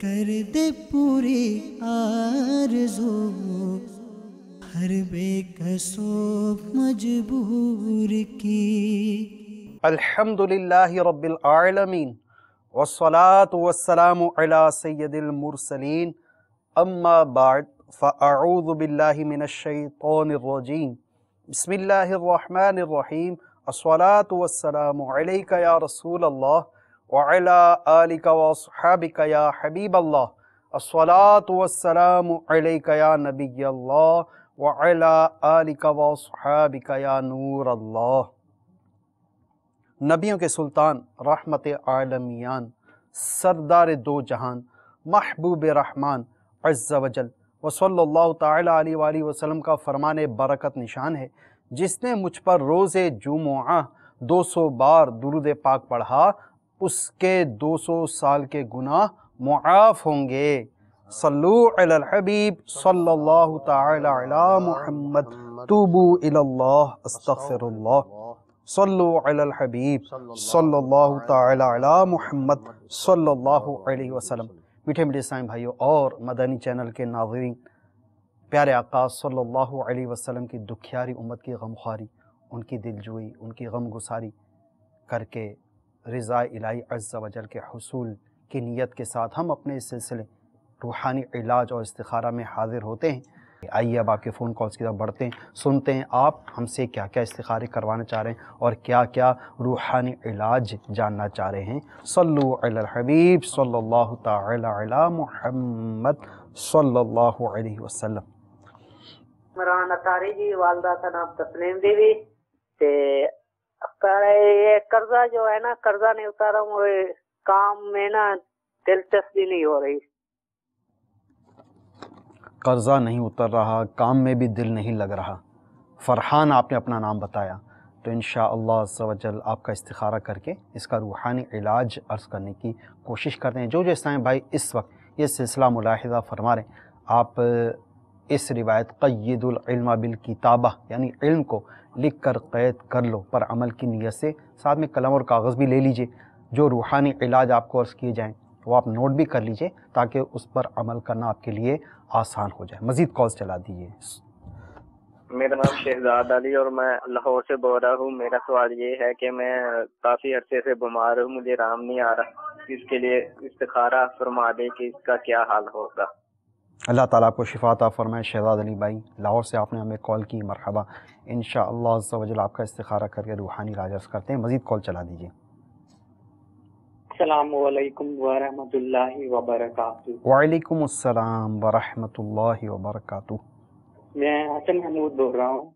کر دے پوری آرزو ہر بے کسو مجبور کی۔ الحمدللہ رب العالمین والصلاة والسلام علی سید المرسلین اما بعد فاعوذ باللہ من الشیطان الرجیم بسم اللہ الرحمن الرحیم الصلاة والسلام علیک یا رسول اللہ وعلی آلک واصحابک یا حبیب اللہ الصلاة والسلام علیک یا نبی اللہ وعلی آلک واصحابک یا نور اللہ۔ نبیوں کے سلطان، رحمت عالمیان، سردار دو جہان، محبوب رحمان عز و جل وصلی اللہ تعالی علیہ وآلہ وسلم کا فرمان برکت نشان ہے، جس نے مجھ پر روز جمعہ 200 بار درود پاک پڑھا اس کے 200 سال کے گناہ معاف ہوں گے۔ صلو علی الحبیب صلی اللہ تعالی علی محمد توبو الی اللہ استغفر اللہ۔ صلو علی الحبیب صلی اللہ تعالی علی محمد صلی اللہ علیہ وسلم۔ میٹھے میٹھے اسلامی بھائیوں اور مدنی چینل کے ناظرین، پیارے آقا صلی اللہ علیہ وسلم کی دکھیاری امت کی غمخواری، ان کی دلجوئی، ان کی غم گساری کر کے رضا الہی عز و جل کے حصول کی نیت کے ساتھ ہم اپنے اس سلسلے روحانی علاج اور استخارہ میں حاضر ہوتے ہیں۔ آئیے اب آپ کے فون کالز کی طرف بڑھتے ہیں، سنتے ہیں آپ ہم سے کیا کیا استخارے کروانا چاہ رہے ہیں اور کیا کیا روحانی علاج جاننا چاہ رہے ہیں۔ صلو علی الحبیب صلی اللہ تعالی علی محمد صلی اللہ علیہ وسلم۔ میرا نام اتاری جی، والدہ کا نام تسلیم دیوی۔ تے یہ قرضہ جو ہے نا، قرضہ نہیں اتارا ہوں، کام میں نا دلچسپی نہیں ہو رہی۔ قرضہ نہیں اتر رہا، کام میں بھی دل نہیں لگ رہا۔ فرحان آپ نے اپنا نام بتایا، تو انشاءاللہ عز و جل آپ کا استخارہ کر کے اس کا روحانی علاج عرض کرنے کی کوشش کرتے ہیں۔ جو اسلام بھائی اس وقت یہ سلسلہ ملاحظہ فرما رہے ہیں، آپ اس روایت قید العلم بالکتابہ یعنی علم کو لکھ کر قید کر لو پر عمل کی نیت سے، ساتھ میں قلم اور کاغذ بھی لے لیجئے۔ جو روحانی علاج آپ کو عرض کیے جائیں وہ آپ نوٹ بھی کر لیجئے تاکہ اس پر عمل کرنا آپ کے لیے آسان ہو جائے۔ مزید کالز چلا دیجیے۔ میرا نام شہزاد علی اور میں لاہور سے بول رہا ہوں۔ میرا سوال یہ ہے کہ میں کافی عرصے سے بیمار ہوں، مجھے آرام نہیں آ رہا، اس کے لیے استخارہ فرما دیں کہ اس کا کیا حال ہوگا۔ اللہ تعالیٰ آپ کو شفا عطا فرمائے۔ شہزاد علی بھائی لاہور سے آپ نے ہمیں کال کی، مرحبا۔ انشاءاللہ عز و جل آپ کا استخارہ کر کے روحانی علاج عرض کرتے ہیں۔ مزید کال چلا دیجیے۔ السلام علیکم ورحمۃ اللہ وبرکاتہ۔ وعلیکم السلام ورحمۃ اللہ وبرکاتہ۔ میں حسن محمود بول رہا ہوں۔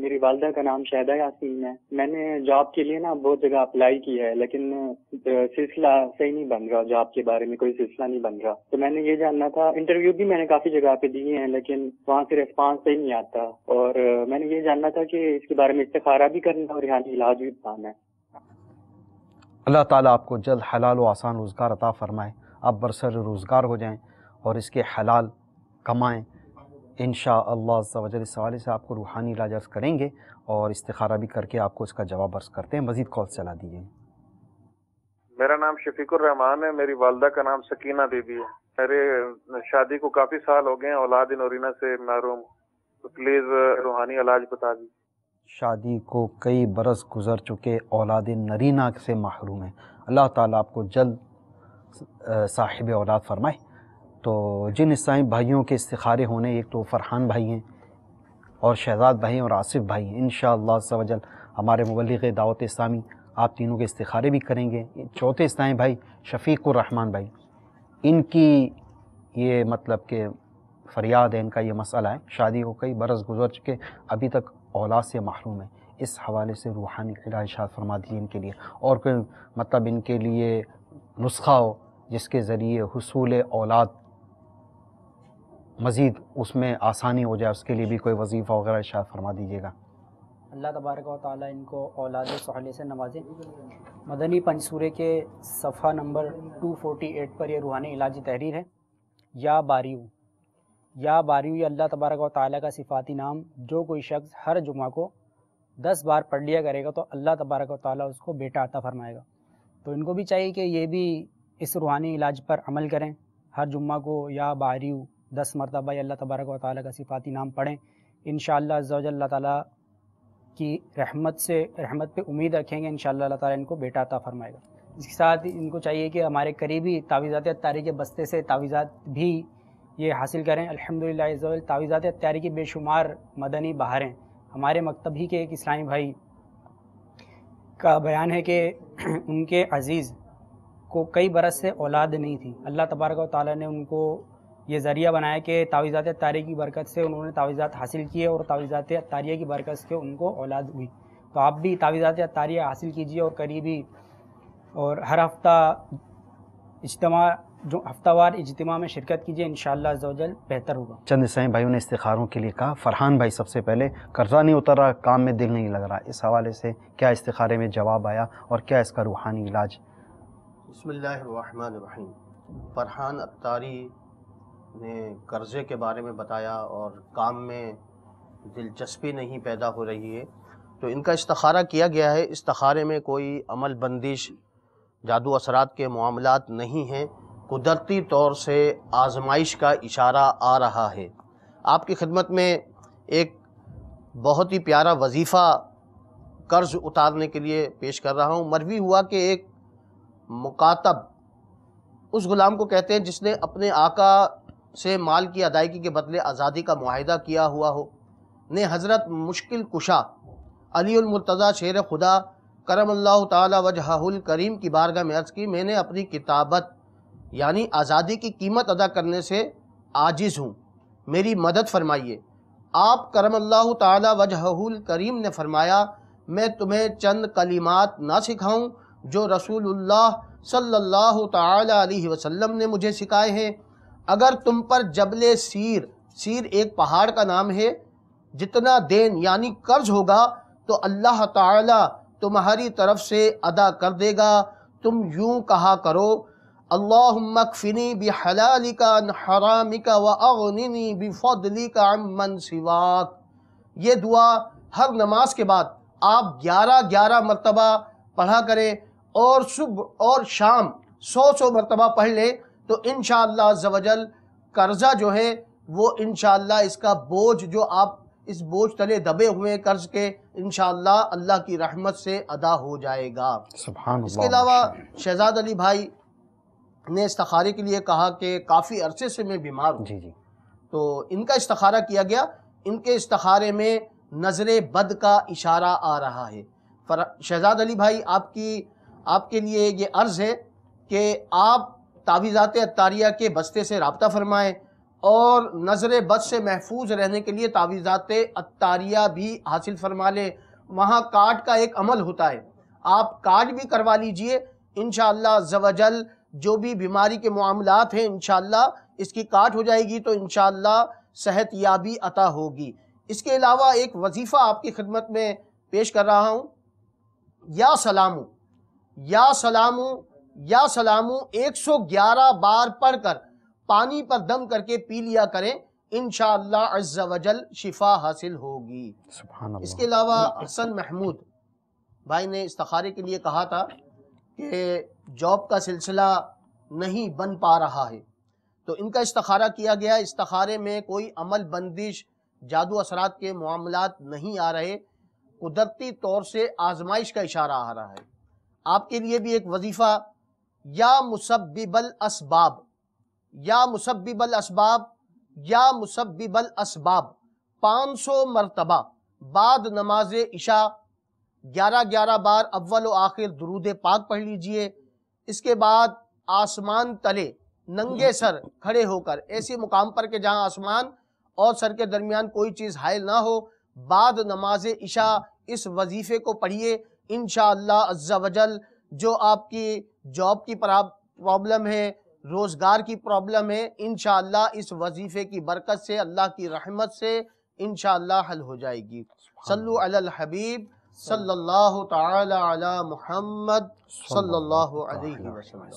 میری والدہ کا نام شہدہ یاسین ہے۔ میں نے جاب کے لیے نا بہت جگہ اپلائی کی ہے، لیکن سلسلہ صحیح نہیں بن رہا، جاب کے بارے میں کوئی سلسلہ نہیں بن رہا۔ تو میں نے یہ جاننا تھا، انٹرویو بھی میں نے کافی جگہ پہ دیے ہیں لیکن وہاں سے ریسپانس صحیح نہیں آتا، اور میں نے یہ جاننا تھا کہ اس کے بارے میں استخارہ بھی کرنا اور روحانی علاج بھی بتانا ہے۔ اللہ تعالیٰ آپ کو جلد حلال و آسان روزگار عطا فرمائے، آپ برسر روزگار ہو جائیں اور اس کے حلال کمائیں۔ انشاءاللہ عز و جل اس حوالے سے آپ کو روحانی علاج عرض کریں گے اور استخارہ بھی کر کے آپ کو اس کا جواب عرض کرتے ہیں۔ مزید کال چلا دیجیے۔ میرا نام شفیق الرحمان ہے، میری والدہ کا نام سکینہ بی بی ہے۔ میرے شادی کو کافی سال ہو گئے ہیں، اولاد نورینہ سے محروم، تو پلیز روحانی علاج بتا دیجیے۔ شادی کو کئی برس گزر چکے، اولاد نرینہ سے محروم ہیں، اللہ تعالیٰ آپ کو جلد صاحب اولاد فرمائے۔ تو جن اسلامی بھائیوں کے استخارے ہونے، ایک تو فرحان بھائی ہیں اور شہزاد بھائی ہیں اور آصف بھائی ہیں، انشاءاللہ عز و جل ہمارے مبلغ دعوت اسلامی آپ تینوں کے استخارے بھی کریں گے۔ چوتھے اسلامی بھائی شفیق الرحمان بھائی، ان کی یہ مطلب کہ فریاد ہے، ان کا یہ مسئلہ ہے، شادی ہو کئی برس گزر چکے، ابھی تک اولاد سے محروم ہے۔ اس حوالے سے روحانی علاج ارشاد فرما دیجیے ان کے لیے، اور کوئی مطلب ان کے لیے نسخہ ہو جس کے ذریعے حصول اولاد مزید اس میں آسانی ہو جائے، اس کے لیے بھی کوئی وظیفہ وغیرہ ارشاد فرما دیجیے گا۔ اللہ تبارک و تعالیٰ ان کو اولاد صالح سے نوازے۔ مدنی پنج سورے کے صفحہ نمبر 248 پر یہ روحانی علاجی تحریر ہے۔ یا باریو، یا باریو یہ اللہ تبارک و تعالیٰ کا صفاتی نام، جو کوئی شخص ہر جمعہ کو 10 بار پڑھ لیا کرے گا تو اللہ تبارک و تعالیٰ اس کو بیٹا عطا فرمائے گا۔ تو ان کو بھی چاہیے کہ یہ بھی اس روحانی علاج پر عمل کریں، ہر جمعہ کو یا باریو 10 مرتبہ یا اللہ تبارک و تعالیٰ کا صفاتی نام پڑھیں. انشاءاللہ عز و جل اللہ تعالیٰ کی رحمت پہ امید رکھیں گے، انشاءاللہ اللہ تعالیٰ ان کو بیٹا عطا فرمائے گا. اس کے ساتھ ان کو چاہیے کہ ہمارے قریبی تعویذات اتاری کے بستے سے تعویذات بھی یہ حاصل کریں. الحمدللہ عز و جل تعویذات اتاری کی بے شمار مدنی بہاریں. ہمارے مکتب ہی کے ایک اسلامی بھائی کا بیان ہے کہ ان کے عزیز کو کئی برس سے اولاد نہیں تھی. اللہ تبارک و تعالیٰ نے ان کو یہ ذریعہ بنایا کہ تعویذات اتاری کی برکت سے انہوں نے تعویذات حاصل کیے اور تعویذات اتاریہ کی برکت سے ان کو اولاد ہوئی. تو آپ بھی تعویذات اتاریہ حاصل کیجیے اور قریبی اور ہر ہفتہ ہفتہ وار اجتماع میں شرکت کیجیے، انشاءاللہ عز و جل بہتر ہوگا. چند اسلامی بھائیوں نے استخاروں کے لیے کہا. فرحان بھائی سب سے پہلے، قرضہ نہیں اتر رہا، کام میں دل نہیں لگ رہا، اس حوالے سے کیا استخارے میں جواب آیا اور کیا اس کا روحانی علاج؟ بسم اللہ الرحمن الرحیم. فرحان اتاری نے قرضے کے بارے میں بتایا اور کام میں دلچسپی نہیں پیدا ہو رہی ہے، تو ان کا استخارہ کیا گیا ہے. استخارے میں کوئی عمل بندش، جادو اثرات کے معاملات نہیں ہیں، قدرتی طور سے آزمائش کا اشارہ آ رہا ہے. آپ کی خدمت میں ایک بہت ہی پیارا وظیفہ قرض اتارنے کے لیے پیش کر رہا ہوں. مروی ہوا کہ ایک مکاتب اس غلام کو کہتے ہیں جس نے اپنے آقا سے مال کی ادائیگی کے بدلے آزادی کا معاہدہ کیا ہوا ہو، نے حضرت مشکل کشا علی المرتضیٰ شیر خدا کرم اللہ تعالی وجہہ الکریم کی بارگاہ میں عرض کی، میں نے اپنی کتابت یعنی آزادی کی قیمت ادا کرنے سے عاجز ہوں، میری مدد فرمائیے. آپ کرم اللہ تعالی وجہہ الکریم نے فرمایا، میں تمہیں چند کلمات نہ سکھاؤں جو رسول اللہ صلی اللہ تعالی علیہ وسلم نے مجھے سکھائے ہیں. اگر تم پر جبل سیر ایک پہاڑ کا نام ہے، جتنا دین یعنی قرض ہوگا تو اللہ تعالی تمہاری طرف سے ادا کر دے گا. تم یوں کہا کرو، اللہم اکفنی بحلالک عن حرامک واغننی بفضلک عمن سواک. یہ دعا ہر نماز کے بعد آپ 11 مرتبہ پڑھا کریں اور صبح اور شام 100 مرتبہ پڑھ لیں، تو انشاءاللہ عز و جل قرضہ جو ہے وہ انشاءاللہ اس کا بوجھ جو آپ اس بوجھ تلے دبے ہوئے قرض کے انشاءاللہ اللہ کی رحمت سے ادا ہو جائے گا. سبحان اللہ. اس کے علاوہ شہزاد علی بھائی نے استخارے کے لیے کہا کہ کافی عرصے سے میں بیمار ہوں. جی تو ان کا استخارہ کیا گیا. ان کے استخارے میں نظر بد کا اشارہ آ رہا ہے. شہزاد علی بھائی آپ کے لیے یہ عرض ہے کہ آپ تعویذات اتاریہ کے بستے سے رابطہ فرمائیں اور نظر بد سے محفوظ رہنے کے لیے تعویذات اتاریہ بھی حاصل فرما لیں. وہاں کارڈ کا ایک عمل ہوتا ہے، آپ کارڈ بھی کروا لیجئے. انشاءاللہ عز و جل جو بھی بیماری کے معاملات ہیں انشاءاللہ اس کی کاٹ ہو جائے گی تو انشاءاللہ صحت یابی عطا ہوگی. اس کے علاوہ ایک وظیفہ آپ کی خدمت میں پیش کر رہا ہوں. یا سلامو یا سلامو یا سلامو 111 بار پڑھ کر پانی پر دم کر کے پی لیا کریں، انشاءاللہ عز و جل شفا حاصل ہوگی. سبحان اللہ. اس کے علاوہ حسن محمود بھائی نے استخارے کے لیے کہا تھا کہ جاب کا سلسلہ نہیں بن پا رہا ہے، تو ان کا استخارہ کیا گیا. استخارے میں کوئی عمل بندش، جادو اثرات کے معاملات نہیں آ رہے، قدرتی طور سے آزمائش کا اشارہ آ رہا ہے. آپ کے لیے بھی ایک وظیفہ، یا مسبب الاسباب یا مسبب الاسباب یا مسبب الاسباب 500 مرتبہ بعد نماز عشاء 11 بار اول و آخر درود پاک پڑھ لیجئے. اس کے بعد آسمان تلے ننگے سر کھڑے ہو کر ایسے مقام پر کہ جہاں آسمان اور سر کے درمیان کوئی چیز حائل نہ ہو، بعد نماز عشاء اس وظیفے کو پڑھیے. انشاءاللہ عز و جل جو آپ کی جاب کی پرابلم ہے، روزگار کی پرابلم ہے، انشاءاللہ اس وظیفے کی برکت سے، اللہ کی رحمت سے انشاءاللہ حل ہو جائے گی. صلو علی الحبیب صلی اللہ تعالی علی محمد صلی اللہ علیہ وسلم.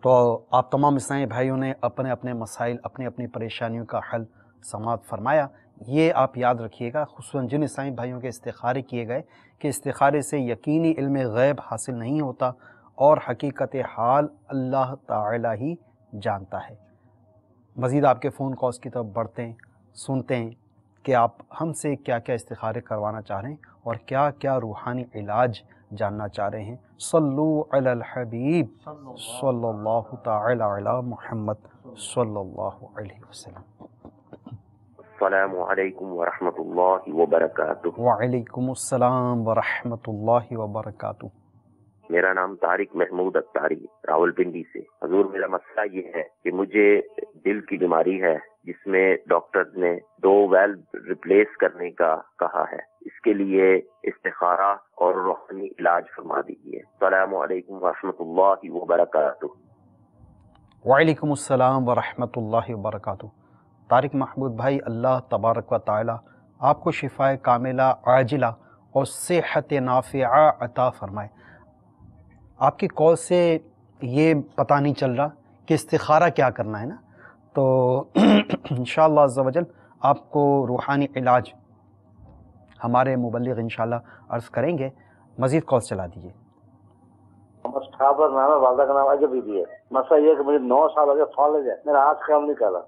تو آپ تمام اسلامی بھائیوں نے اپنے اپنے مسائل، اپنی اپنی پریشانیوں کا حل سماعت فرمایا. یہ آپ یاد رکھیے گا، خصوصاً جن اسلامی بھائیوں کے استخارے کیے گئے، کہ استخارے سے یقینی علم غیب حاصل نہیں ہوتا اور حقیقت حال اللہ تعالی ہی جانتا ہے۔ مزید آپ کے فون کالز کی طرف بڑھتے ہیں، سنتے ہیں کہ آپ ہم سے کیا کیا استخارے کروانا چاہ رہے ہیں اور کیا کیا روحانی علاج جاننا چاہ رہے ہیں۔ صلو علی الحبیب صلی اللہ تعالی علی محمد صلی اللہ علیہ وسلم۔ السلام علیکم ورحمۃ اللہ وبرکاتہ۔ وعلیکم السلام ورحمۃ اللہ وبرکاتہ۔ میرا نام طارق محمود اختاری راولپنڈی سے۔ حضور میرا مسئلہ یہ ہے کہ مجھے دل کی بیماری ہے جس میں ڈاکٹر نے 2 ویلو ریپلیس کرنے کا کہا ہے، اس کے لیے استخارہ اور روحانی علاج فرما دیجیے۔ السلام علیکم ورحمۃ اللہ وبرکاتہ۔ وعلیکم السلام ورحمۃ اللہ وبرکاتہ۔ طارق محمود بھائی، اللہ تبارک و تعالی آپ کو شفائے کاملہ عاجلہ اور صحت نافعہ عطا فرمائے۔ آپ کی کال سے یہ پتہ نہیں چل رہا کہ استخارہ کیا کرنا ہے نا، تو انشاءاللہ عز و جل آپ کو روحانی علاج ہمارے مبلغ انشاءاللہ عرض کریں گے۔ مزید کال چلا دیجیے۔ نام ہے، والدہ کا نام اجب بی ہے۔ مسئلہ یہ ہے کہ مجھے 9 سال ہو گئے فالج ہے، میرا ہاتھ کام نہیں کر رہا۔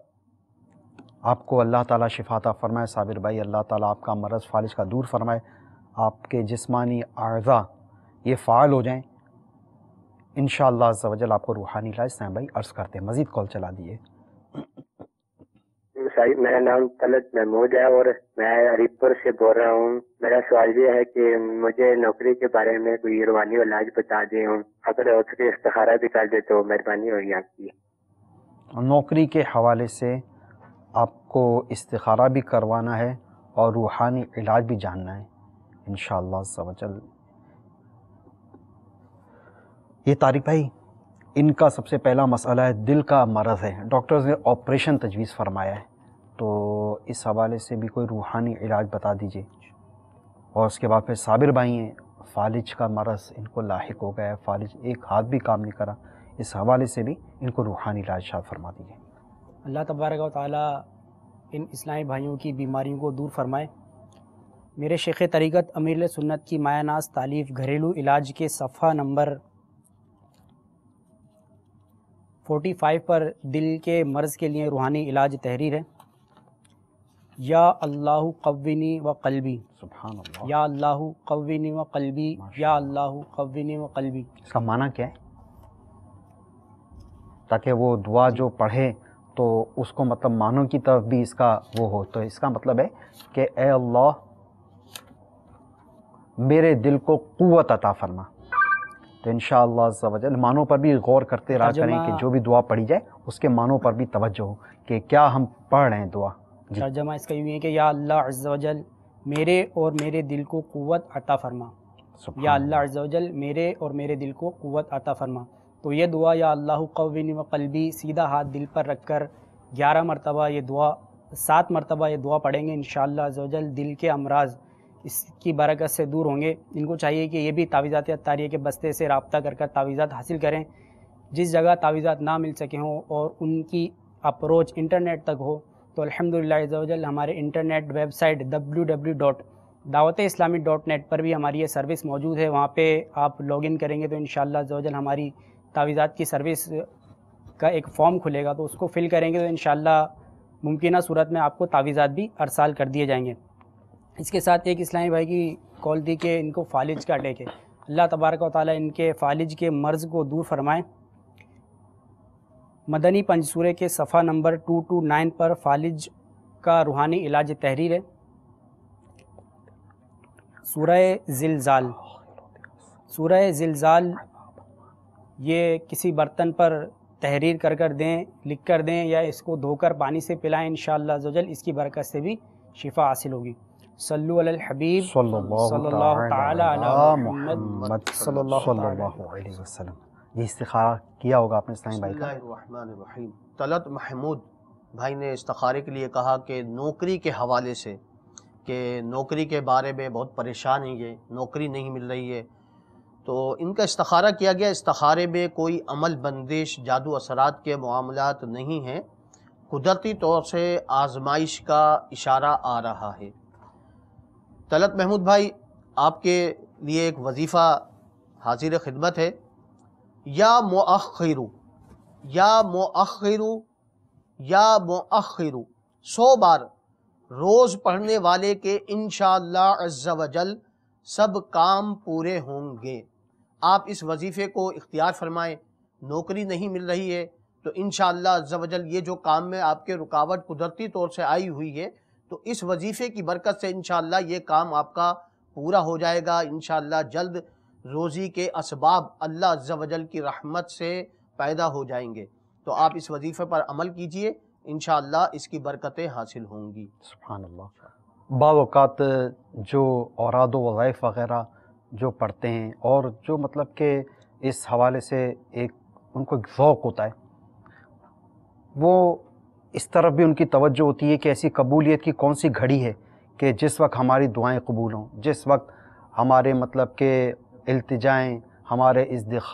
آپ کو اللہ تعالیٰ شفا عطا فرمائے صابر بھائی، اللہ تعالیٰ آپ کا مرض فالج کا دور فرمائے، آپ کے جسمانی اعضاء یہ فعال ہو جائیں انشاءاللہ عز و جل۔ آپ کو روحانی علاج سائیں بھائی عرض کرتے ہیں۔ مزید کال چلا دیے۔ میرا نام طلعت محمود ہے اور میں علی پور سے بول رہا ہوں۔ میرا سوال یہ ہے کہ مجھے نوکری کے بارے میں کوئی روحانی علاج بتا دیں، اگر ہو سکے استخارہ بھی کر دے تو مہربانی ہوگی آپ کی۔ نوکری کے حوالے سے آپ کو استخارہ بھی کروانا ہے اور روحانی علاج بھی جاننا ہے انشاءاللہ عز و جل۔ یہ طارق بھائی، ان کا سب سے پہلا مسئلہ ہے دل کا مرض ہے، ڈاکٹرز نے آپریشن تجویز فرمایا ہے، تو اس حوالے سے بھی کوئی روحانی علاج بتا دیجئے۔ اور اس کے بعد پھر صابر بھائی ہیں، فالج کا مرض ان کو لاحق ہو گیا ہے، فالج ایک ہاتھ بھی کام نہیں کرا، اس حوالے سے بھی ان کو روحانی علاج شاد فرما دیجئے۔ اللہ تبارک و تعالیٰ ان اسلامی بھائیوں کی بیماریوں کو دور فرمائے۔ میرے شیخ طریقت امیر سنت کی مایہ ناز تالیف گھریلو علاج کے صفحہ نمبر 45 پر دل کے مرض کے لیے روحانی علاج تحریر ہے۔ یا اللہ قوینی و قلبی، سبحان اللہ، یا اللہ قوینی و قلبی، یا اللہ قوینی و قلبی۔ اس کا معنی کیا ہے؟ تاکہ وہ دعا جو پڑھے تو اس کو مطلب معنوں کی طرف بھی اس کا وہ ہو، تو اس کا مطلب ہے کہ اے اللہ میرے دل کو قوت عطا فرما۔ تو انشاءاللہ عز و جل معنوں پر بھی غور کرتے رہا کریں کہ جو بھی دعا پڑھی جائے اس کے معنوں پر بھی توجہ ہو کہ کیا ہم پڑھ رہے ہیں دعا۔ ترجمہ اس کا یوں ہے کہ یا اللہ عز و جل میرے اور میرے دل کو قوت عطا فرما، یا اللہ عز و جل میرے اور میرے دل کو قوت عطا فرما۔ تو یہ دعا یا اللہ قوینی و قلبی سیدھا ہاتھ دل پر رکھ کر 11 مرتبہ یہ دعا 7 مرتبہ یہ دعا پڑھیں گے انشاءاللہ عز و جل دل کے امراض اس کی برکت سے دور ہوں گے۔ ان کو چاہیے کہ یہ بھی تعویذات اطاریہ کے بستے سے رابطہ کر کر تعویذات حاصل کریں، جس جگہ تعویذات نہ مل سکے ہوں اور ان کی اپروچ انٹرنیٹ تک ہو تو الحمدللہ عز و جل ہمارے انٹرنیٹ ویب سائٹ www.dawat-islami.net پر بھی ہماری یہ سروس موجود ہے، وہاں پہ آپ لاگ ان کریں گے تو انشاءاللہ عز و جل ہماری تعویذات کی سروس کا ایک فارم کھلے گا، تو اس کو فل کریں گے تو انشاءاللہ ممکنہ صورت میں آپ کو تعویذات بھی ارسال کر دیے جائیں گے۔ اس کے ساتھ ایک اسلامی بھائی کی کال تھی کہ ان کو فالج کا اٹیک ہے، اللہ تبارک و تعالیٰ ان کے فالج کے مرض کو دور فرمائیں۔ مدنی پنج سورہ کے صفحہ نمبر 229 پر فالج کا روحانی علاج تحریر ہے۔ سورہ زلزال، سورہ زلزال یہ کسی برتن پر تحریر کر دیں، لکھ کر دیں یا اس کو دھو کر پانی سے پلائیں، انشاءاللہ عز و جل اس کی برکت سے بھی شفا حاصل ہوگی۔ صلو علی الحبیب صلی اللہ تعالی علی محمد صلی اللہ علیہ وسلم۔ یہ استخارہ کیا ہوگا آپ نے اسلامی بھائی کا؟ بسم اللہ الرحمن الرحیم۔ طلعت محمود بھائی نے استخارے کے لیے کہا کہ نوکری کے حوالے سے، کہ نوکری کے بارے میں بہت پریشان ہیں، یہ نوکری نہیں مل رہی ہے، تو ان کا استخارہ کیا گیا۔ استخارے میں کوئی عمل بندش جادو اثرات کے معاملات نہیں ہیں، قدرتی طور سے آزمائش کا اشارہ آ رہا ہے۔ طلعت محمود بھائی، آپ کے لیے ایک وظیفہ حاضر خدمت ہے۔ یا مؤخر، یا مؤخر یا مؤخر 100 بار روز پڑھنے والے کے انشاءاللہ عز و جل سب کام پورے ہوں گے۔ آپ اس وظیفے کو اختیار فرمائیں۔ نوکری نہیں مل رہی ہے تو انشاءاللہ عز و جل یہ جو کام میں آپ کے رکاوٹ قدرتی طور سے آئی ہوئی ہے تو اس وظیفے کی برکت سے انشاءاللہ یہ کام آپ کا پورا ہو جائے گا۔ انشاءاللہ جلد روزی کے اسباب اللہ عز و جل کی رحمت سے پیدا ہو جائیں گے۔ تو آپ اس وظیفے پر عمل کیجئے، انشاءاللہ اس کی برکتیں حاصل ہوں گی۔ سبحان اللہ۔ بعض اوقات جو اوراد و وظائف وغیرہ جو پڑھتے ہیں اور جو مطلب کہ اس حوالے سے ایک ان کو ایک ذوق ہوتا ہے، وہ اس طرف بھی ان کی توجہ ہوتی ہے کہ ایسی قبولیت کی کون سی گھڑی ہے کہ جس وقت ہماری دعائیں قبول ہوں، جس وقت ہمارے مطلب کہ التجائیں، ہمارے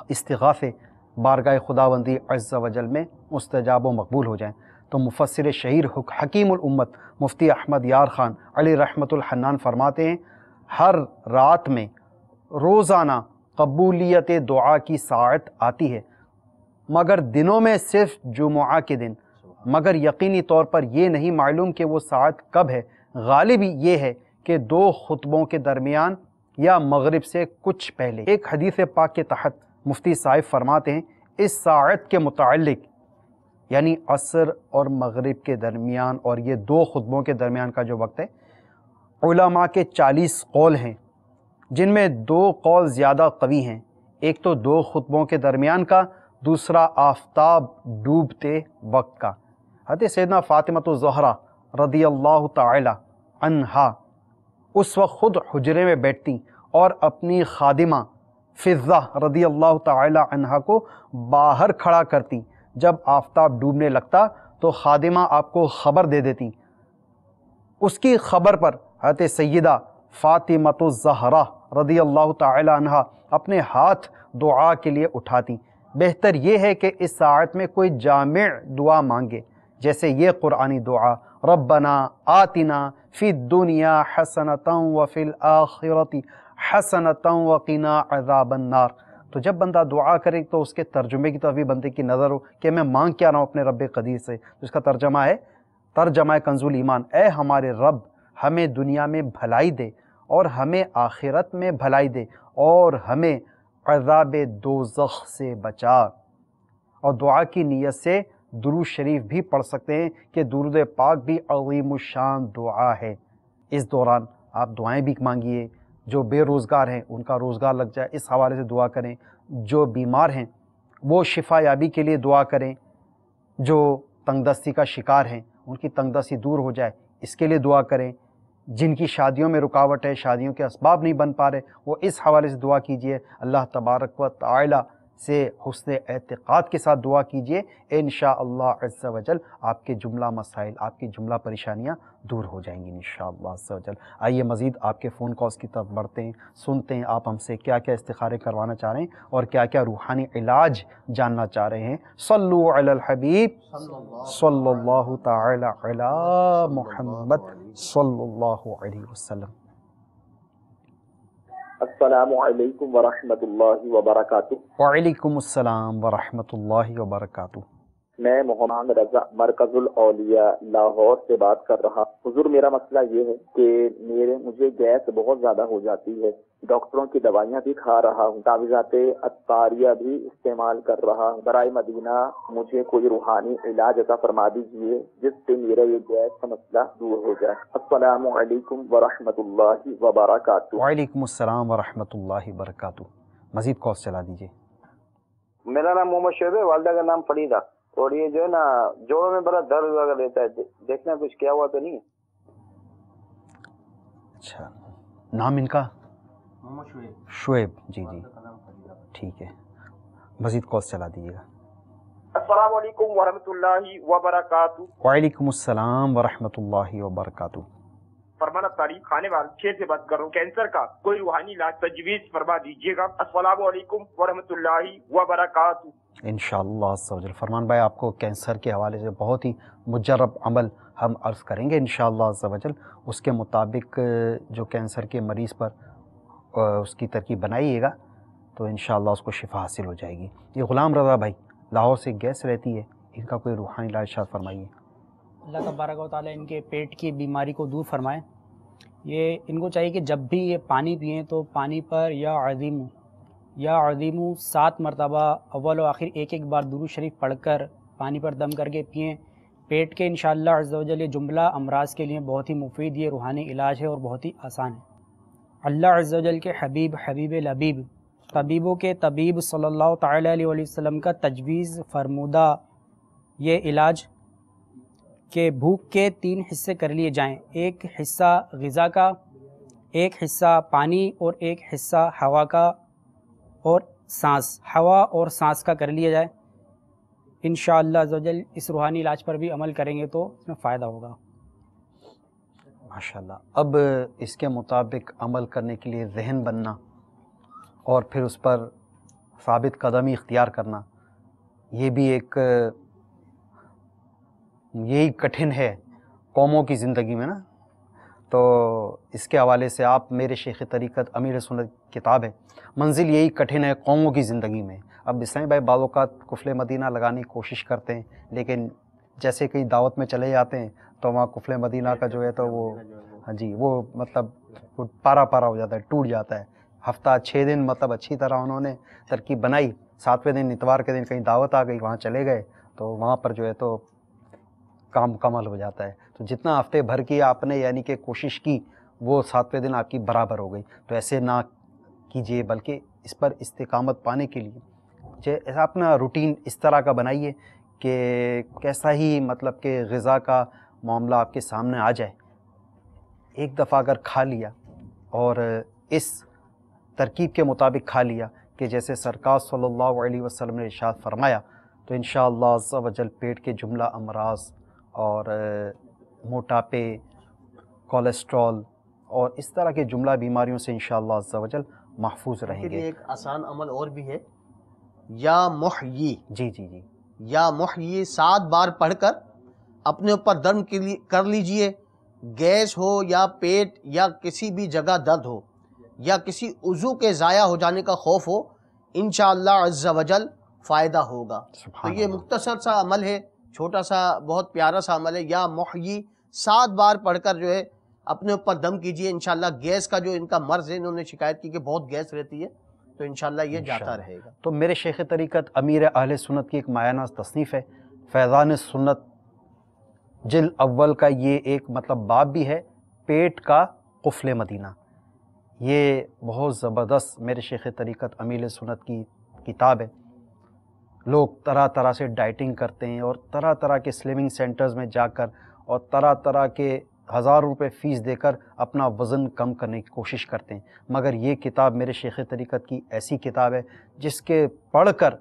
استغاثے بارگاہ خداوندی عز و جل میں مستجاب و مقبول ہو جائیں۔ تو مفسر شہیر حکیم الامت مفتی احمد یار خان علی رحمت الحنان فرماتے ہیں، ہر رات میں روزانہ قبولیت دعا کی ساعت آتی ہے، مگر دنوں میں صرف جمعہ کے دن، مگر یقینی طور پر یہ نہیں معلوم کہ وہ ساعت کب ہے۔ غالب یہ ہے کہ 2 خطبوں کے درمیان یا مغرب سے کچھ پہلے۔ ایک حدیث پاک کے تحت مفتی صاحب فرماتے ہیں اس ساعت کے متعلق، یعنی عصر اور مغرب کے درمیان اور یہ 2 خطبوں کے درمیان کا جو وقت ہے، علماء کے 40 قول ہیں، جن میں 2 قول زیادہ قوی ہیں۔ ایک تو 2 خطبوں کے درمیان کا، دوسرا آفتاب ڈوبتے وقت کا۔ حضرت سیدنا فاطمۃ الزہرا رضی اللہ تعالی عنہا اس وقت خود حجرے میں بیٹھتی اور اپنی خادمہ فضہ رضی اللہ تعالی عنہا کو باہر کھڑا کرتی۔ جب آفتاب ڈوبنے لگتا تو خادمہ آپ کو خبر دے دیتی۔ اس کی خبر پر حضرت سیدہ فاطمۃ الزہرا رضی اللہ تعالی عنہا اپنے ہاتھ دعا کے لیے اٹھاتی۔ بہتر یہ ہے کہ اس ساعت میں کوئی جامع دعا مانگے، جیسے یہ قرآنی دعا ربنا آتنا فی الدنیا حسنۃ وفی الآخرۃ حسنۃ وقنا عذاب النار۔ تو جب بندہ دعا کرے تو اس کے ترجمے کی طرف بھی بندے کی نظر ہو کہ میں مانگ کیا رہا ہوں اپنے رب قدیر سے۔ اس کا ترجمہ ہے کنز الایمان، اے ہمارے رب ہمیں دنیا میں بھلائی دے اور ہمیں آخرت میں بھلائی دے اور ہمیں عذاب دوزخ سے بچا۔ اور دعا کی نیت سے درود شریف بھی پڑھ سکتے ہیں کہ درود پاک بھی عظیم الشان دعا ہے۔ اس دوران آپ دعائیں بھی مانگیے، جو بے روزگار ہیں ان کا روزگار لگ جائے اس حوالے سے دعا کریں، جو بیمار ہیں وہ شفا یابی کے لیے دعا کریں، جو تنگ دستی کا شکار ہیں ان کی تنگ دستی دور ہو جائے اس کے لیے دعا کریں، جن کی شادیوں میں رکاوٹ ہے، شادیوں کے اسباب نہیں بن پا رہے، وہ اس حوالے سے دعا کیجئے۔ اللہ تبارک و تعالی سے حسن اعتقاد کے ساتھ دعا کیجئے، انشاءاللہ عز و جل آپ کے جملہ مسائل، آپ کی جملہ پریشانیاں دور ہو جائیں گی انشاءاللہ عز و جل۔ آئیے مزید آپ کے فون کالز کی طرف بڑھتے ہیں، سنتے ہیں آپ ہم سے کیا کیا استخارے کروانا چاہ رہے ہیں اور کیا کیا روحانی علاج جاننا چاہ رہے ہیں۔ صلو علی الحبیب صلی اللہ تعالی علی محمد صلی اللہ علیہ وسلم۔ السلام علیکم ورحمۃ اللہ وبرکاتہ۔ وعلیکم السلام ورحمۃ اللہ وبرکاتہ۔ میں محمد رضا مرکز الاولیاء لاہور سے بات کر رہا۔ حضور میرا مسئلہ یہ ہے کہ مجھے گیس بہت زیادہ ہو جاتی ہے، ڈاکٹروں کی دوائیاں بھی کھا رہا ہوں، تعویذات اطاریہ بھی استعمال کر رہا ہوں۔ برائے مدینہ مجھے کوئی روحانی علاج عطا فرما دیجیے جس سے میرا یہ گیس کا مسئلہ دور ہو جائے۔ السلام علیکم ورحمۃ اللہ وبرکاتہ۔ وعلیکم السلام ورحمۃ اللہ وبرکاتہ۔ مزید کال چلا دیجیے۔ میرا نام محمد شعیب ہے، والدہ کا نام فریدہ، اور یہ جو ہے نا جوڑوں میں بڑا درد وغیرہ رہتا ہے، دیکھنا کچھ کیا ہوا تو نہیں ہے؟ اچھا، نام ان کا شعیب؟ جی جی ٹھیک ہے، مزید کال چلا دیجیے گا۔ السلام علیکم ورحمۃ اللہ وبرکاتہ۔ وعلیکم السلام ورحمۃ اللہ وبرکاتہ۔ فرمانا تاریخ خانے وال شہر سے بات کر رہا ہوں، کینسر کا کوئی روحانی علاج تجویز فرما دیجیے گا۔ السلام علیکم ورحمۃ اللہ وبرکاتہ۔ انشاءاللہ عز و جل۔ فرمان بھائی آپ کو کینسر کے حوالے سے بہت ہی مجرب عمل ہم عرض کریں گے انشاءاللہ عز و جل، اس کے مطابق جو کینسر کے مریض پر اس کی ترکیب بنائیے گا تو انشاءاللہ اس کو شفا حاصل ہو جائے گی۔ یہ غلام رضا بھائی لاہور سے گیس رہتی ہے، ان کا کوئی روحانی علاج ارشاد فرمائیے۔ اللہ تبارک و تعالیٰ ان کے پیٹ کی بیماری کو دور فرمائے۔ یہ ان کو چاہیے کہ جب بھی یہ پانی پئیں تو پانی پر یا عظیمو 7 مرتبہ اول و آخر ایک بار درود شریف پڑھ کر پانی پر دم کر کے پئیں۔ پیٹ کے انشاءاللہ عز و جل یہ جملہ امراض کے لیے بہت ہی مفید، یہ روحانی علاج ہے اور بہت ہی آسان ہے۔ اللہ عز و جل کے حبیب لبیب طبیبوں کے طبیب صلی اللہ تعالیٰ علیہ وسلم کا تجویز فرمودہ یہ علاج کہ بھوک کے 3 حصے کر لیے جائیں، ایک حصہ غذا کا، ایک حصہ پانی اور ایک حصہ ہوا کا اور سانس، ہوا اور سانس کا کر لیا جائے۔ انشاءاللہ عز و جل اس روحانی علاج پر بھی عمل کریں گے تو اس میں فائدہ ہوگا۔ ماشاءاللہ۔ اب اس کے مطابق عمل کرنے کے لیے ذہن بننا اور پھر اس پر ثابت قدمی اختیار کرنا، یہ بھی ایک یہی کٹھن ہے قوموں کی زندگی میں نا۔ تو اس کے حوالے سے آپ میرے شیخ طریقت امیر سنت کتاب ہے، منزل یہی کٹھن ہے قوموں کی زندگی میں۔ اب اسلامی بھائی بعض اوقات کفل مدینہ لگانے کی کوشش کرتے ہیں، لیکن جیسے کہیں دعوت میں چلے جاتے ہیں تو وہاں کفل مدینہ کا جو ہے تو وہ ہاں جی وہ مطلب وہ پارا ہو جاتا ہے، ٹوٹ جاتا ہے۔ ہفتہ 6 دن مطلب اچھی طرح انہوں نے ترکیب بنائی، 7ویں دن اتوار کے دن کہیں دعوت آ گئی، وہاں چلے گئے تو وہاں پر جو ہے تو کام مکمل ہو جاتا ہے۔ تو جتنا ہفتے بھر کی آپ نے یعنی کہ کوشش کی وہ 7ویں دن آپ کی برابر ہو گئی۔ تو ایسے نہ کیجئے، بلکہ اس پر استقامت پانے کے لیے ایسا اپنا روٹین اس طرح کا بنائیے کہ کیسا ہی مطلب کہ غذا کا معاملہ آپ کے سامنے آ جائے، ایک دفعہ اگر کھا لیا اور اس ترکیب کے مطابق کھا لیا کہ جیسے سرکار صلی اللہ علیہ وسلم نے ارشاد فرمایا، تو انشاءاللہ عز و جل پیٹ کے جملہ امراض اور موٹاپے، کولیسٹرول اور اس طرح کے جملہ بیماریوں سے انشاءاللہ عز و جل محفوظ رہیں گے۔ ایک آسان عمل اور بھی ہے، یا محیی، جی یا محیی 7 بار پڑھ کر اپنے اوپر دم کر لیجئے۔ گیس ہو یا پیٹ یا کسی بھی جگہ درد ہو یا کسی عضو کے ضائع ہو جانے کا خوف ہو، انشاءاللہ عز و جل فائدہ ہوگا۔ تو یہ مختصر سا عمل ہے، چھوٹا سا بہت پیارا سا عمل ہے، یا محیی 7 بار پڑھ کر جو ہے اپنے اوپر دم کیجئے۔ انشاءاللہ گیس کا جو ان کا مرض ہے، انہوں نے شکایت کی کہ بہت گیس رہتی ہے، تو انشاءاللہ یہ جاتا رہے گا۔ تو میرے شیخ طریقت امیر اہل سنت کی ایک مایہ ناز تصنیف ہے فیضان سنت، جلد اول کا یہ ایک مطلب باب بھی ہے، پیٹ کا قفل مدینہ۔ یہ بہت زبردست میرے شیخ طریقت امیر سنت کی کتاب ہے۔ لوگ طرح طرح سے ڈائٹنگ کرتے ہیں اور طرح طرح کے سلمنگ سینٹرز میں جا کر اور طرح طرح کے 1000 روپے فیس دے کر اپنا وزن کم کرنے کی کوشش کرتے ہیں، مگر یہ کتاب میرے شیخ طریقت کی ایسی کتاب ہے جس کے پڑھ کر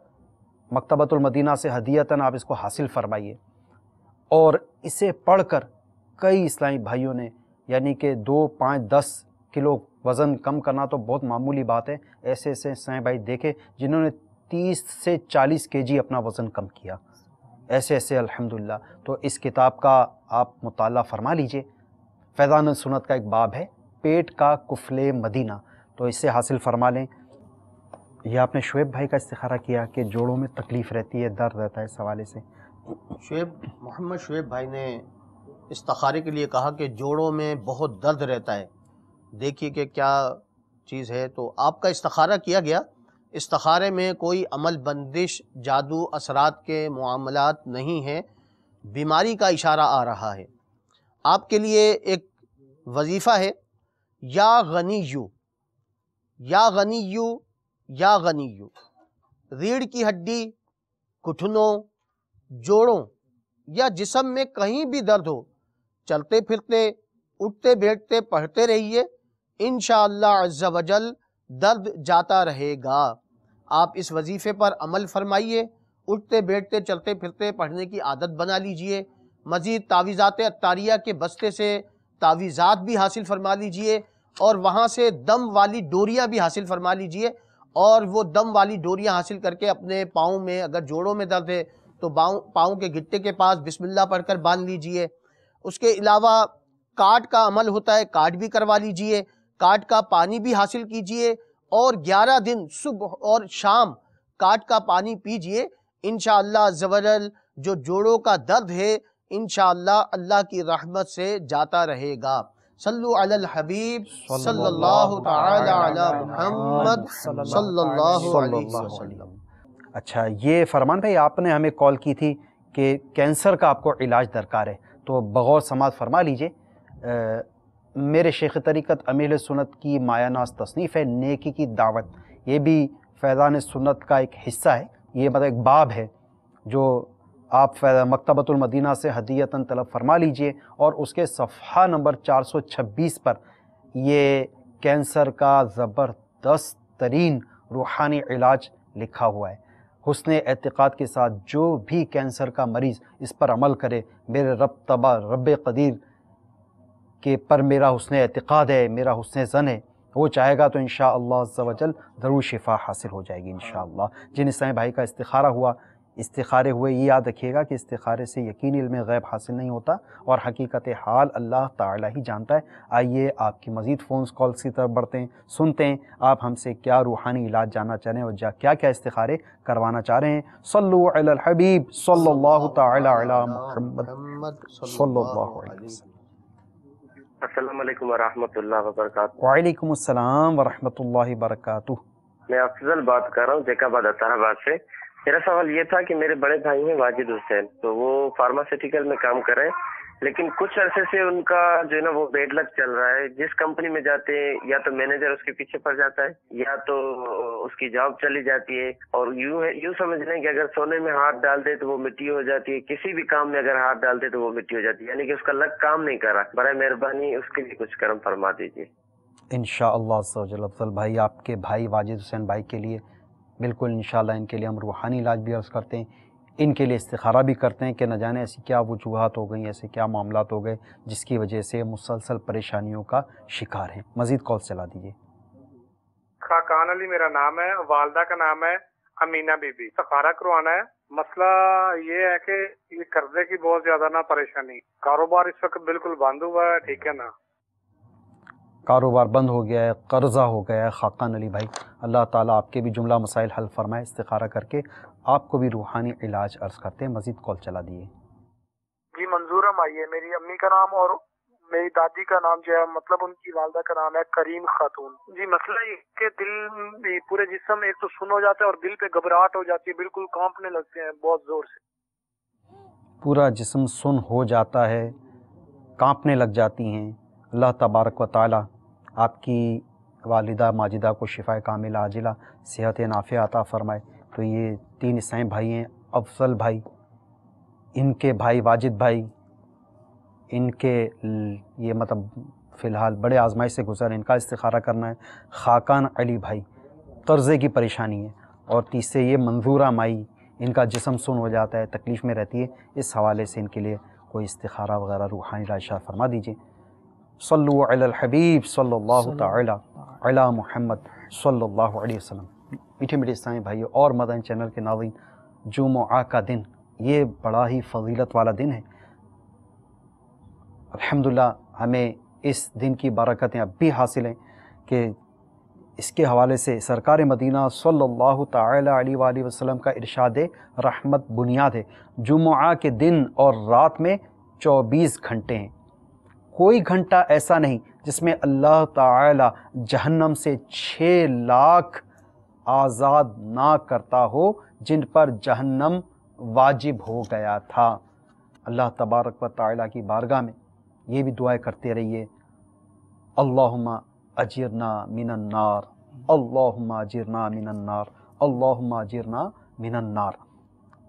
مکتبۃ المدینہ سے ہدیتاً آپ اس کو حاصل فرمائیے، اور اسے پڑھ کر کئی اسلامی بھائیوں نے یعنی کہ 2، 5، 10 کلو وزن کم کرنا تو بہت معمولی بات ہے، ایسے اسلامی بھائی دیکھے جنہوں نے 30 سے 40 kg اپنا وزن کم کیا، ایسے الحمدللہ۔ تو اس کتاب کا آپ مطالعہ فرما لیجئے۔ فیضان سنت کا ایک باب ہے پیٹ کا قفل مدینہ، تو اسے حاصل فرما لیں۔ یہ آپ نے شعیب بھائی کا استخارہ کیا کہ جوڑوں میں تکلیف رہتی ہے، درد رہتا ہے، اس حوالے سے محمد شعیب بھائی نے استخارے کے لیے کہا کہ جوڑوں میں بہت درد رہتا ہے، دیکھیے کہ کیا چیز ہے۔ تو آپ کا استخارہ کیا گیا، استخارے میں کوئی عمل بندش، جادو، اثرات کے معاملات نہیں ہیں، بیماری کا اشارہ آ رہا ہے۔ آپ کے لیے ایک وظیفہ ہے، یا غنیو، یا غنیو، یا غنیو۔ ریڑھ کی ہڈی، گھٹنوں، جوڑوں یا جسم میں کہیں بھی درد ہو، چلتے پھرتے، اٹھتے بیٹھتے پڑھتے رہیے، انشاءاللہ عز و جل درد جاتا رہے گا۔ آپ اس وظیفے پر عمل فرمائیے، اٹھتے بیٹھتے چلتے پھرتے پڑھنے کی عادت بنا لیجئے۔ مزید تعویذات عطاریہ کے بستے سے تعویذات بھی حاصل فرما لیجئے، اور وہاں سے دم والی ڈوریاں بھی حاصل فرما لیجئے، اور وہ دم والی ڈوریاں حاصل کر کے اپنے پاؤں میں، اگر جوڑوں میں درد ہے تو پاؤں کے گھٹے کے پاس بسم اللہ پڑھ کر باندھ لیجئے۔ اس کے علاوہ کاٹ کا عمل ہوتا ہے، کاٹ بھی کروا لیجئے، کاٹ کا پانی بھی حاصل کیجئے، اور 11 دن صبح اور شام کاٹ کا پانی پیجئے، انشاءاللہ عز و جل جو جوڑوں کا درد ہے انشاءاللہ اللہ کی رحمت سے جاتا رہے گا۔ صلو علی الحبیب صلی اللہ تعالی علی محمد صلی اللہ علیہ وسلم۔ اچھا، یہ فرمان بھائی آپ نے ہمیں کال کی تھی کہ کینسر کا آپ کو علاج درکار ہے، تو بغور سماعت فرما لیجئے۔ میرے شیخ طریقت امیر سنت کی مایہ ناز تصنیف ہے نیکی کی دعوت، یہ بھی فیضان سنت کا ایک حصہ ہے، یہ مطلب ایک باب ہے جو آپ مکتبۃ المدینہ سے ہدیتاً طلب فرما لیجئے، اور اس کے صفحہ نمبر 426 پر یہ کینسر کا زبردست ترین روحانی علاج لکھا ہوا ہے۔ حسن اعتقاد کے ساتھ جو بھی کینسر کا مریض اس پر عمل کرے، میرے رب قدیر کہ پر میرا حسن اعتقاد ہے، میرا حسن ظن ہے، وہ چاہے گا تو انشاءاللہ عز و جل ضرور شفا حاصل ہو جائے گی انشاءاللہ۔ جن اسلامی بھائی کا استخارہ ہوا، استخارے ہوئے، یہ یاد رکھیے گا کہ استخارے سے یقینی علم غیب حاصل نہیں ہوتا، اور حقیقت حال اللہ تعالی ہی جانتا ہے۔ آئیے آپ کی مزید فونز کالز کی طرف بڑھتے ہیں، سنتے ہیں آپ ہم سے کیا روحانی علاج جاننا چاہ رہے ہیں اور کیا کیا استخارے کروانا چاہ رہے ہیں۔ صلو علی الحبیب صلی اللہ تعالی علی محمد صلی اللہ علیہ وسلم۔ السلام علیکم ورحمۃ اللہ وبرکاتہ۔ وعلیکم السلام ورحمۃ اللہ وبرکاتہ۔ میں افضل بات کر رہا ہوں جیکاباد اطہر آباد سے۔ میرا سوال یہ تھا کہ میرے بڑے بھائی ہیں واجد حسین، تو وہ فارماسیوٹیکل میں کام کر رہے ہیں، لیکن کچھ عرصے سے ان کا جو ہے نا وہ بیڈ لک چل رہا ہے۔ جس کمپنی میں جاتے ہیں یا تو مینیجر اس کے پیچھے پڑ جاتا ہے یا تو اس کی جاب چلی جاتی ہے، اور یوں سمجھ لیں کہ اگر سونے میں ہاتھ ڈال دے تو وہ مٹی ہو جاتی ہے، کسی بھی کام میں اگر ہاتھ ڈال دے تو وہ مٹی ہو جاتی ہے، یعنی کہ اس کا لک کام نہیں کر رہا۔ برائے مہربانی اس کے لیے کچھ کرم فرما دیجیے انشاءاللہ عز و جل۔ افضل بھائی، آپ کے بھائی واجد حسین بھائی کے لیے بالکل انشاءاللہ ان کے لیے ہم روحانی علاج بھی عرض کرتے ہیں، ان کے لیے استخارہ بھی کرتے ہیں کہ نہ جانے ایسی کیا وجوہات ہو گئیں، ایسے کیا معاملات ہو گئے جس کی وجہ سے مسلسل پریشانیوں کا شکار ہیں۔ مزید کال چلا دیجیے۔ خاقان علی میرا نام ہے، والدہ کا نام ہے امینہ بی بی۔ استخارہ کروانا ہے۔ مسئلہ یہ ہے کہ یہ قرضے کی بہت زیادہ نا پریشانی، کاروبار اس وقت بالکل بند ہوا ہے، ٹھیک ہے نا، کاروبار بند ہو گیا ہے، قرضہ ہو گیا ہے۔ خاقان علی بھائی، اللہ تعالیٰ آپ کے بھی جملہ مسائل حل فرمائے، استخارہ کر کے آپ کو بھی روحانی علاج عرض کرتے ہیں۔ مزید کال چلا دیے۔ جی منظور ہم آئیے، میری امی کا نام اور میری دادی کا نام جو ہے، مطلب ان کی والدہ کا نام ہے کریم خاتون۔ جی مسئلہ یہ کہ دل پورے جسم ایک تو سن ہو جاتا ہے اور دل پہ گھبراہٹ ہو جاتی ہے، بالکل کانپنے لگتے ہیں بہت زور سے۔ پورا جسم سن ہو جاتا ہے، کانپنے لگ جاتی ہیں۔ اللہ تبارک و تعالیٰ آپ کی والدہ ماجدہ کو شفاء کاملہ عاجلہ صحت نافعہ عطا فرمائے۔ تو یہ تین اسلامی بھائی ہیں، افضل بھائی، ان کے بھائی واجد بھائی، ان کے یہ مطلب فی الحال بڑے آزمائش سے گزر، ان کا استخارہ کرنا ہے۔ خاقان علی بھائی، قرضے کی پریشانی ہے، اور تیسرے یہ منظورہ مائی، ان کا جسم سن ہو جاتا ہے، تکلیف میں رہتی ہے۔ اس حوالے سے ان کے لیے کوئی استخارہ وغیرہ روحانی علاج فرما دیجیے۔ صلو علی الحبیب صلی اللہ تعالی علی محمد صلی اللہ علیہ وسلم۔ میٹھے میٹھے اسلامی بھائیو اور مدنی چینل کے ناظرین، جمعہ کا دن یہ بڑا ہی فضیلت والا دن ہے۔ الحمدللہ ہمیں اس دن کی برکتیں اب بھی حاصل ہیں کہ اس کے حوالے سے سرکار مدینہ صلی اللہ تعالی علیہ وآلہ وسلم کا ارشاد رحمت بنیاد ہے۔ جمعہ کے دن اور رات میں 24 گھنٹے ہیں، کوئی گھنٹہ ایسا نہیں جس میں اللہ تعالی جہنم سے 6 لاکھ آزاد نہ کرتا ہو جن پر جہنم واجب ہو گیا تھا۔ اللہ تبارک و تعالی کی بارگاہ میں یہ بھی دعائیں کرتے رہیے، اللہم اجرنا من النار، اللہم اجرنا من النار، اللہم اجرنا من النار۔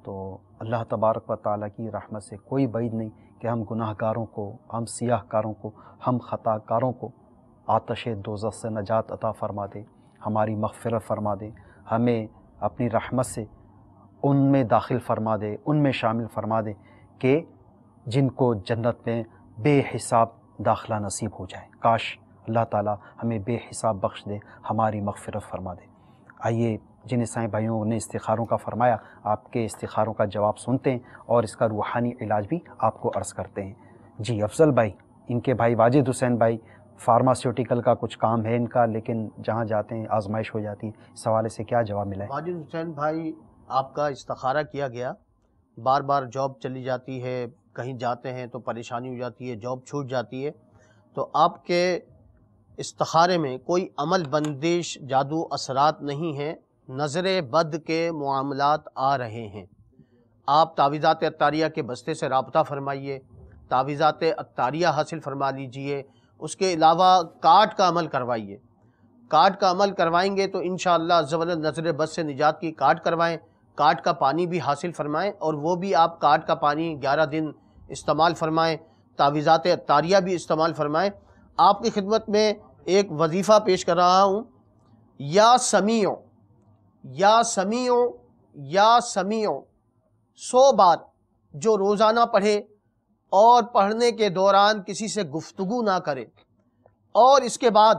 تو اللہ تبارک و تعالیٰ کی رحمت سے کوئی بعید نہیں کہ ہم گناہ گاروں کو، ہم سیاہ کاروں کو، ہم خطا کاروں کو آتش دوزخ سے نجات عطا فرما دے، ہماری مغفرت فرما دے، ہمیں اپنی رحمت سے ان میں داخل فرما دے، ان میں شامل فرما دے کہ جن کو جنت میں بے حساب داخلہ نصیب ہو جائے۔ کاش اللہ تعالیٰ ہمیں بے حساب بخش دے، ہماری مغفرت فرما دے۔ آئیے جن عیسائی بھائیوں نے استخاروں کا فرمایا، آپ کے استخاروں کا جواب سنتے ہیں اور اس کا روحانی علاج بھی آپ کو عرض کرتے ہیں۔ جی افضل بھائی، ان کے بھائی واجد حسین بھائی، فارماسیوٹیکل کا کچھ کام ہے ان کا، لیکن جہاں جاتے ہیں آزمائش ہو جاتی ہے، اس حوالے سے کیا جواب ملا ہے؟ واجد حسین بھائی آپ کا استخارہ کیا گیا، بار بار جاب چلی جاتی ہے، کہیں جاتے ہیں تو پریشانی ہو جاتی ہے، جاب چھوٹ جاتی ہے، تو آپ کے استخارے میں کوئی عمل بندش، جادو اثرات نہیں ہیں، نظر بد کے معاملات آ رہے ہیں۔ آپ تعویذات عطاریہ کے بستے سے رابطہ فرمائیے، تعویذات عطاریہ حاصل فرما لیجئے، اس کے علاوہ کاٹ کا عمل کروائیے۔ کاٹ کا عمل کروائیں گے تو انشاءاللہ عز و جل نظر بد سے نجات کی کاٹ کروائیں، کاٹ کا پانی بھی حاصل فرمائیں، اور وہ بھی آپ کاٹ کا پانی 11 دن استعمال فرمائیں، تعویذات عطاریہ بھی استعمال فرمائیں۔ آپ کی خدمت میں ایک وظیفہ پیش کر رہا ہوں، یا سمیع یا سمیع یا سمیع 100 بار جو روزانہ پڑھے اور پڑھنے کے دوران کسی سے گفتگو نہ کرے اور اس کے بعد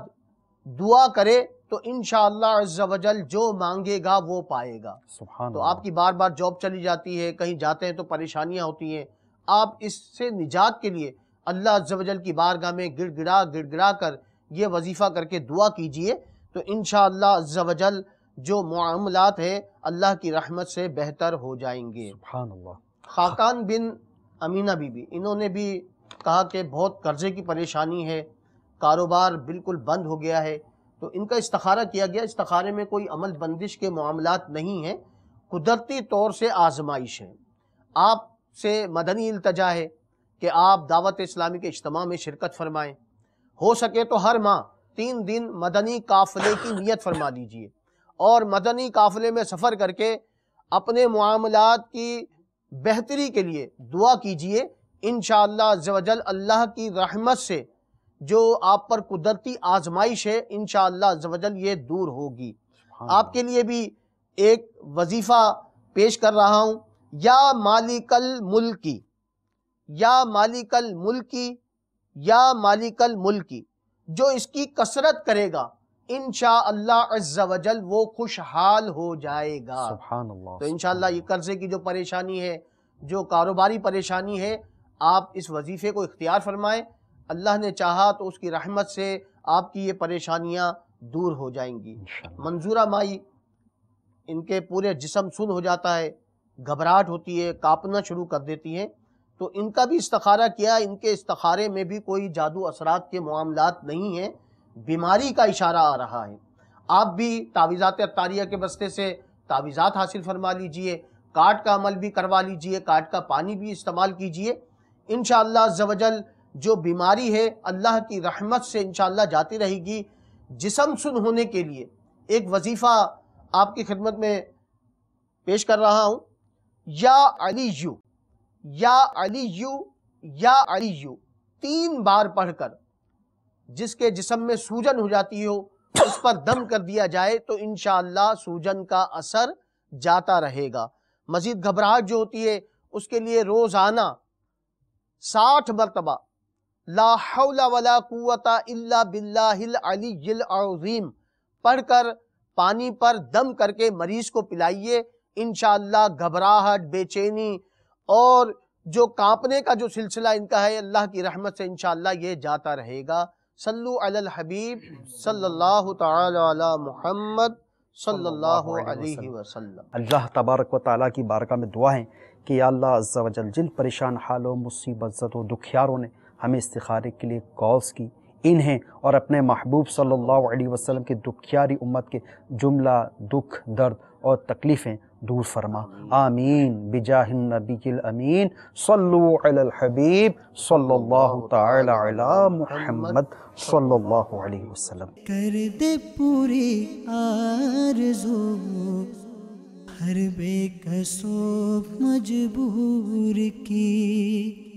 دعا کرے تو انشاءاللہ عز و جل جو مانگے گا وہ پائے گا۔ سبحان تو آپ کی بار بار جاب چلی جاتی ہے، کہیں جاتے ہیں تو پریشانیاں ہوتی ہیں، آپ اس سے نجات کے لیے اللہ عز و جل کی بارگاہ میں گڑ گڑا کر یہ وظیفہ کر کے دعا کیجئے تو انشاءاللہ عز و جل جو معاملات ہیں اللہ کی رحمت سے بہتر ہو جائیں گے۔ سبحان اللہ۔ خاقان بن امینہ بی بی، انہوں نے بھی کہا کہ بہت قرضے کی پریشانی ہے، کاروبار بالکل بند ہو گیا ہے، تو ان کا استخارہ کیا گیا۔ استخارے میں کوئی عمل بندش کے معاملات نہیں ہیں، قدرتی طور سے آزمائش ہے۔ آپ سے مدنی التجا ہے کہ آپ دعوت اسلامی کے اجتماع میں شرکت فرمائیں، ہو سکے تو ہر ماہ 3 دن مدنی قافلے کی نیت فرما لیجئے اور مدنی قافلے میں سفر کر کے اپنے معاملات کی بہتری کے لیے دعا کیجئے، انشاءاللہ عز و جل اللہ کی رحمت سے جو آپ پر قدرتی آزمائش ہے انشاءاللہ عز و جل یہ دور ہوگی۔ آپ کے لیے بھی ایک وظیفہ پیش کر رہا ہوں، یا مالک الملکی یا مالک الملکی یا مالک الملکی، جو اس کی کثرت کرے گا انشاءاللہ عز و جل وہ خوشحال ہو جائے گا۔ سبحان اللہ۔ تو انشاءاللہ یہ قرضے کی جو پریشانی ہے، جو کاروباری پریشانی ہے، آپ اس وظیفے کو اختیار فرمائیں، اللہ نے چاہا تو اس کی رحمت سے آپ کی یہ پریشانیاں دور ہو جائیں گی۔ منظورہ مائی، ان کے پورے جسم سن ہو جاتا ہے، گھبراہٹ ہوتی ہے، کانپنا شروع کر دیتی ہیں، تو ان کا بھی استخارہ کیا، ان کے استخارے میں بھی کوئی جادو اثرات کے معاملات نہیں ہیں، بیماری کا اشارہ آ رہا ہے۔ آپ بھی تعویذات عطاریہ کے بستے سے تعویذات حاصل فرما لیجئے، کاٹ کا عمل بھی کروا لیجئے، کاٹ کا پانی بھی استعمال کیجئے، انشاءاللہ عز و جل جو بیماری ہے اللہ کی رحمت سے انشاءاللہ جاتی رہے گی۔ جسم سن ہونے کے لیے ایک وظیفہ آپ کی خدمت میں پیش کر رہا ہوں، یا علیو یا علیو یا علیو 3 بار پڑھ کر جس کے جسم میں سوجن ہو جاتی ہو اس پر دم کر دیا جائے تو انشاءاللہ سوجن کا اثر جاتا رہے گا۔ مزید گھبراہٹ جو ہوتی ہے اس کے لیے روزانہ 60 مرتبہ لا حول ولا قوت الا باللہ العلی العظیم پڑھ کر پانی پر دم کر کے مریض کو پلائیے، انشاءاللہ گھبراہٹ، بے چینی اور جو کانپنے کا جو سلسلہ ان کا ہے اللہ کی رحمت سے انشاءاللہ یہ جاتا رہے گا۔ صلو علی الحبیب صلی اللہ تعالی علی محمد صلی اللہ علیہ وسلم۔ اللہ تبارک و تعالیٰ کی بارگاہ میں دعا ہے کہ یا اللہ عز و جل جن پریشان حالوں، مصیبت زدوں، دکھیاروں نے ہمیں استخارے کے لیے کالز کی، انہیں اور اپنے محبوب صلی اللہ علیہ وسلم کی دکھیاری امت کے جملہ دکھ، درد اور تکلیفیں دور فرما، آمین بجاہ النبی الامین۔ صلو علی الحبیب صلی اللہ تعالی علی محمد صلی اللہ علیہ وسلم۔ کر دے پوری آرزو ہر بے کسو مجبور کی۔